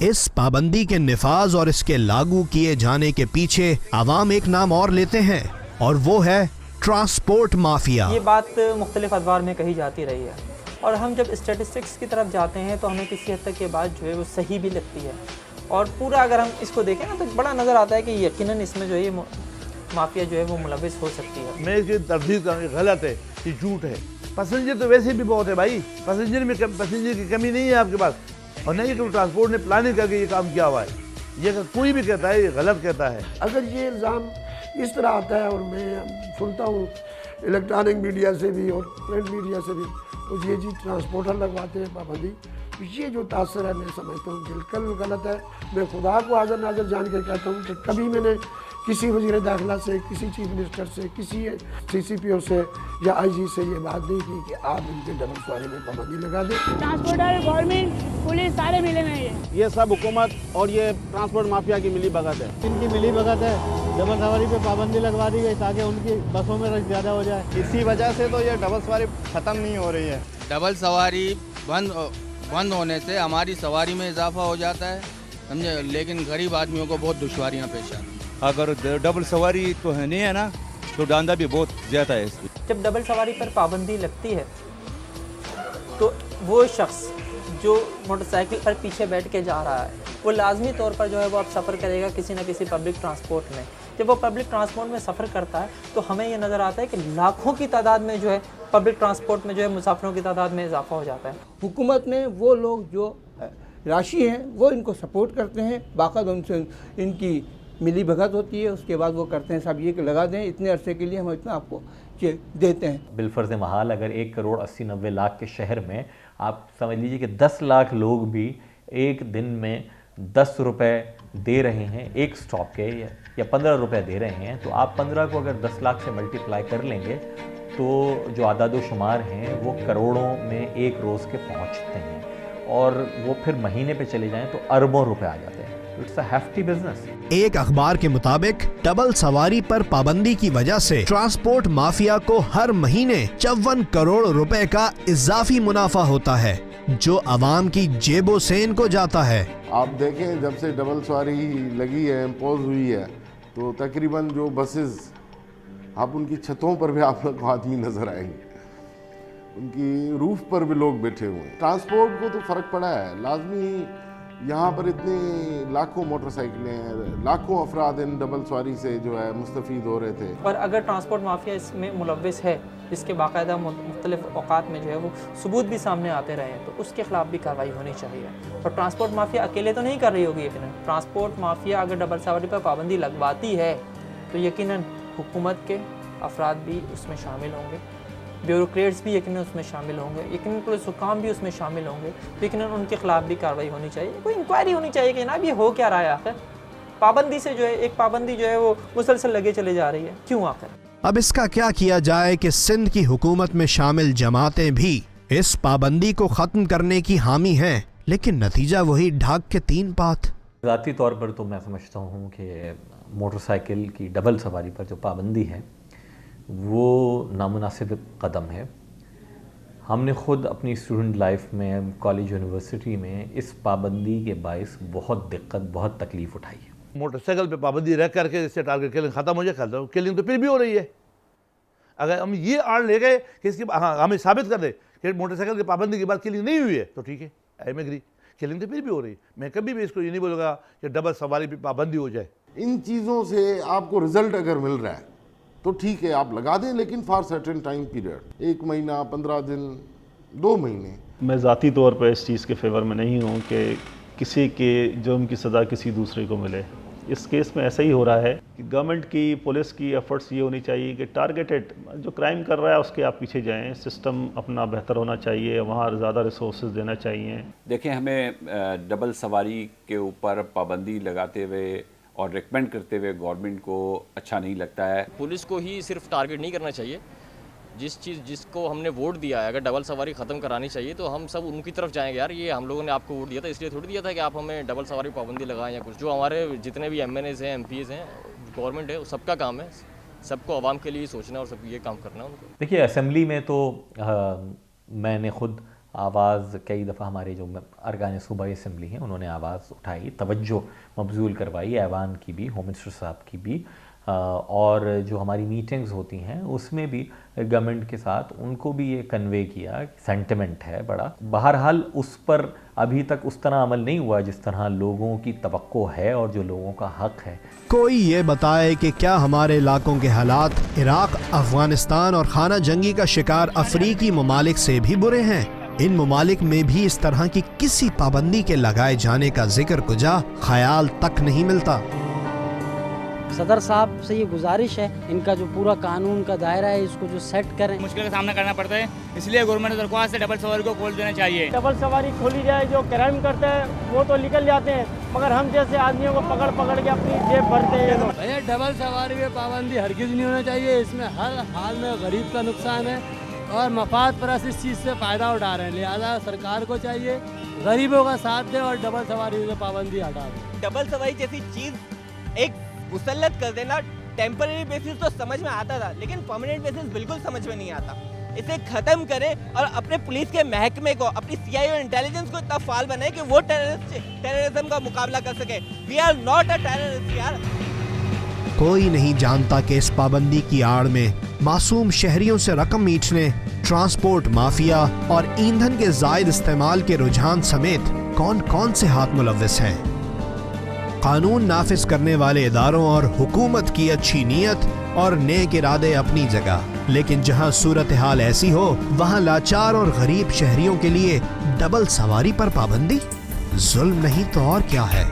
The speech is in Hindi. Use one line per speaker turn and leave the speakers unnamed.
इस पाबंदी के निफाज और इसके लागू किए जाने के पीछे आवाम एक नाम और लेते हैं और वो है ट्रांसपोर्ट माफिया।
ये बात मुख्तलिफ अखबार में कही जाती रही है और हम जब स्टेटिस्टिक्स की तरफ जाते हैं तो हमें किसी हद तक ये बात जो है वो सही भी लगती है और पूरा अगर हम इसको देखें ना तो बड़ा नज़र आता है कि यकीनन इसमें जो है ये माफिया जो है वो मुलविस हो सकती है।
मैं इसकी तरदीद करूँगी, गलत है, ये झूठ है। पैसेंजर तो वैसे भी बहुत है भाई, पैसेंजर की कमी नहीं है आपके पास, और नहीं कि ट्रांसपोर्ट ने प्लानिंग करके ये काम किया हुआ है। ये कोई भी कहता है ये गलत कहता है।
अगर ये इल्ज़ाम इस तरह आता है और मैं सुनता हूँ इलेक्ट्रॉनिक मीडिया से भी और प्रिंट मीडिया से भी, तो ये जी ट्रांसपोर्टर लगवाते हैं पाबंदी, ये जो तासर है मैं समझता हूँ बिल्कुल गलत है। मैं खुदा को हाज़िर नाज़िर जान के कहता हूँ कि कभी मैंने किसी वज़ीर दाखिला से, किसी चीफ मिनिस्टर से, किसी CCPO से या IG से ये बात नहीं की कि आप इनके डबल सवारी में पाबंदी लगा दें।
ट्रांसपोर्टर, गवर्नमेंट, पुलिस सारे मिले में ये
सब हुकूमत और ये ट्रांसपोर्ट माफिया की मिली भगत है।
इनकी मिली भगत है। डबल सवारी पे पाबंदी लगवा दी गई ताकि उनकी बसों में रश ज़्यादा हो जाए।
इसी वजह से तो ये डबल सवारी ख़त्म नहीं हो रही है।
डबल सवारी बंद होने से हमारी सवारी में इजाफा हो जाता है, समझे, लेकिन गरीब आदमियों को बहुत दुश्वारियाँ पेश आती हैं।
अगर डबल सवारी तो है नहीं है ना, तो डांदा भी बहुत ज़्यादा है इसकी।
जब डबल सवारी पर पाबंदी लगती है तो वो शख्स जो मोटरसाइकिल पर पीछे बैठ के जा रहा है वो लाजमी तौर पर जो है वो अब सफ़र करेगा किसी न किसी पब्लिक ट्रांसपोर्ट में। जब वो पब्लिक ट्रांसपोर्ट में सफ़र करता है तो हमें ये नज़र आता है कि लाखों की तादाद में जो है पब्लिक ट्रांसपोर्ट में जो है मुसाफिरों की तादाद में इजाफा हो जाता है।
हुकूमत ने वो लोग जो राशि हैं वो इनको सपोर्ट करते हैं, बाकायदा उनसे इनकी मिली भगत होती है, उसके बाद वो करते हैं साहब ये लगा दें, इतने अरसे के लिए हम इतना आपको देते हैं।
बिलफर्ज महाल अगर 1,80,90,00,000 के शहर में आप समझ लीजिए कि 10 लाख लोग भी एक दिन में 10 रुपये दे रहे हैं एक स्टॉप के या 15 रुपये दे रहे हैं, तो आप 15 को अगर 10 लाख से मल्टीप्लाई कर लेंगे तो जो आदाद शुमार हैं वो करोड़ों में एक रोज़ के पहुंचते हैं, और वो फिर महीने पे चले जाएं तो अरबों रुपए आ जाते हैं। It's a hefty business.
एक अखबार के मुताबिक डबल सवारी पर पाबंदी की वजह से ट्रांसपोर्ट माफिया को हर महीने 54 करोड़ रुपए का इजाफी मुनाफा होता है जो आवाम की जेबों से इनको जाता है।
आप देखें जब से डबल सवारी लगी है, इम्पोज हुई है, तो तकरीबन जो बसेस आप उनकी छतों पर भी आप लोग को आदमी नजर आएंगे, उनकी रूफ पर भी लोग बैठे हुए हैं। ट्रांसपोर्ट को तो फ़र्क पड़ा है लाजमी। यहाँ पर इतनी लाखों मोटरसाइकिलें हैं, लाखों अफराद इन डबल सवारी से जो है मुस्तफ़ीद हो रहे थे।
और अगर ट्रांसपोर्ट माफिया इसमें मुलविस है, इसके बाकायदा मुख्तलिफ औकात में जो है वो सबूत भी सामने आते रहे हैं, तो उसके खिलाफ भी कार्रवाई होनी चाहिए। और ट्रांसपोर्ट माफिया अकेले तो नहीं कर रही होगी यकीनन। ट्रांसपोर्ट माफिया अगर डबल सवारी पर पाबंदी लगवाती है तो यकीनन हुकूमत के अफराद भी उसमें शामिल होंगे, ब्यूरोक्रेट्स भी यकीनन उसमें शामिल होंगे, यकीनन पुलिस हुकाम भी उसमें शामिल होंगे, यकीनन उनके खिलाफ भी कार्रवाई होनी चाहिए। कोई इंक्वायरी होनी चाहिए कि जनाब ये हो क्या रहा है, आखिर पाबंदी से जो है एक पाबंदी जो है वो मुसलसल लगे चले जा रही है, क्यों आखिर।
अब इसका क्या किया जाए कि सिंध की हुकूमत में शामिल जमातें भी इस पाबंदी को खत्म करने की हामी हैं, लेकिन नतीजा वही ढाक के 3 पात।
ज़ाती तौर पर तो मैं समझता हूँ कि मोटरसाइकिल की डबल सवारी पर जो पाबंदी है वो नामुनासिब कदम है। हमने ख़ुद अपनी स्टूडेंट लाइफ में कॉलेज यूनिवर्सिटी में इस पाबंदी के बाइस बहुत दिक्कत, बहुत तकलीफ़ उठाई है।
मोटरसाइकिल पे पाबंदी रख करके इससे टारगेट किलिंग ख़त्म हो जाए, किलिंग तो फिर भी हो रही है। अगर हम ये आड़ ले गए कि इसकी हमें साबित कर दे कि मोटरसाइकिल की पाबंदी के बाद किलिंग नहीं हुई है, तो ठीक है, आई एम एग्री, किलिंग तो फिर भी हो रही है। मैं कभी भी इसको ये नहीं बोलूँगा कि डबल सवारी पर पाबंदी हो जाए।
इन चीज़ों से आपको रिजल्ट अगर मिल रहा है तो ठीक है, आप लगा दें, लेकिन फॉर सर्टेन टाइम पीरियड, 1 महीना, 15 दिन, 2 महीने।
मैं ज़ाती तौर पर इस चीज़ के फेवर में नहीं हूँ कि किसी के जुर्म की सज़ा किसी दूसरे को मिले। इस केस में ऐसा ही हो रहा है कि गवर्नमेंट की, पुलिस की एफर्ट्स ये होनी चाहिए कि टारगेटेड जो क्राइम कर रहा है उसके आप पीछे जाएं। सिस्टम अपना बेहतर होना चाहिए, वहाँ ज़्यादा रिसोर्सेज देना चाहिए।
देखें, हमें डबल सवारी के ऊपर पाबंदी लगाते हुए और रिकमेंड करते हुए गवर्नमेंट को अच्छा नहीं लगता है।
पुलिस को ही सिर्फ टारगेट नहीं करना चाहिए, जिसको हमने वोट दिया है, अगर डबल सवारी ख़त्म करानी चाहिए तो हम सब उनकी तरफ जाएंगे। यार ये हम लोगों ने आपको वोट दिया था, इसलिए थोड़ी दिया था कि आप हमें डबल सवारी पाबंदी लगाएं या कुछ। जो हमारे जितने भी MNAs हैं, MPs हैं, गवर्नमेंट है, सबका काम है, सबको आवाम के लिए सोचना और सब ये काम करना है उनको।
देखिए, असेंबली में तो मैंने खुद आवाज़ कई दफ़ा हमारे जो अरकान सूबाई असम्बली हैं उन्होंने आवाज़ उठाई, तवज्जो मबजूल करवाई, ऐवान की भी, होम मिनिस्टर साहब की भी, और जो हमारी मीटिंग्स होती हैं उसमें भी गवर्नमेंट के साथ उनको भी ये कन्वे किया, सेंटिमेंट है बड़ा। बहरहाल उस पर अभी तक उस तरह अमल नहीं हुआ जिस तरह लोगों की तवक्को है और जो लोगों का हक है।
कोई ये बताए कि क्या हमारे इलाकों के हालात इराक, अफगानिस्तान और खाना जंगी का शिकार अफ्रीकी ममालिक से भी बुरे हैं? इन ममालिक में भी इस तरह की किसी पाबंदी के लगाए जाने का जिक्र कुजा ख्याल तक नहीं मिलता।
सदर साहब से ये गुजारिश है, इनका जो पूरा कानून का दायरा है इसको जो सेट करें।
मुश्किल का सामना करना पड़ता है, इसलिए गवर्नमेंट को दरख्वास्त है डबल सवारी को खोल देना चाहिए।
डबल सवारी खोली जाए, जो क्राइम करते हैं वो तो निकल जाते हैं, मगर हम जैसे आदमियों को पकड़ पकड़ के अपनी जेब भरते हैं।
भैया डबल सवारी में पाबंदी हरगिज नहीं होना चाहिए, इसमें हर हाल में गरीब का नुकसान है और मफाद परस्त इस चीज़ से फ़ायदा उठा रहे हैं, लिहाजा सरकार को चाहिए गरीबों का साथ दे और डबल सवारी में पाबंदी हटा दे।
डबल सवारी जैसी चीज़ एक मुसल्लत कर देना, टेम्पररी बेसिस तो समझ में आता था, लेकिन परमानेंट बेसिस बिल्कुल समझ में नहीं आता। इसे खत्म करें और अपने पुलिस के महकमे को, अपनी सीआईए और इंटेलिजेंस को इतना फाल बनाए कि वो टेररिज्म का मुकाबला कर सके। We are not a terrorist यार।
कोई नहीं जानता कि इस पाबंदी की आड़ में मासूम शहरियों से रकम ईंटने, ट्रांसपोर्ट माफिया और ईंधन के जायद इस्तेमाल के रुझान समेत कौन कौन से हाथ मुलव्विस हैं। कानून नाफिज करने वाले इदारों और हुकूमत की अच्छी नीयत और नेक इरादे अपनी जगह, लेकिन जहां सूरत हाल ऐसी हो वहां लाचार और गरीब शहरियों के लिए डबल सवारी पर पाबंदी जुल्म नहीं तो और क्या है।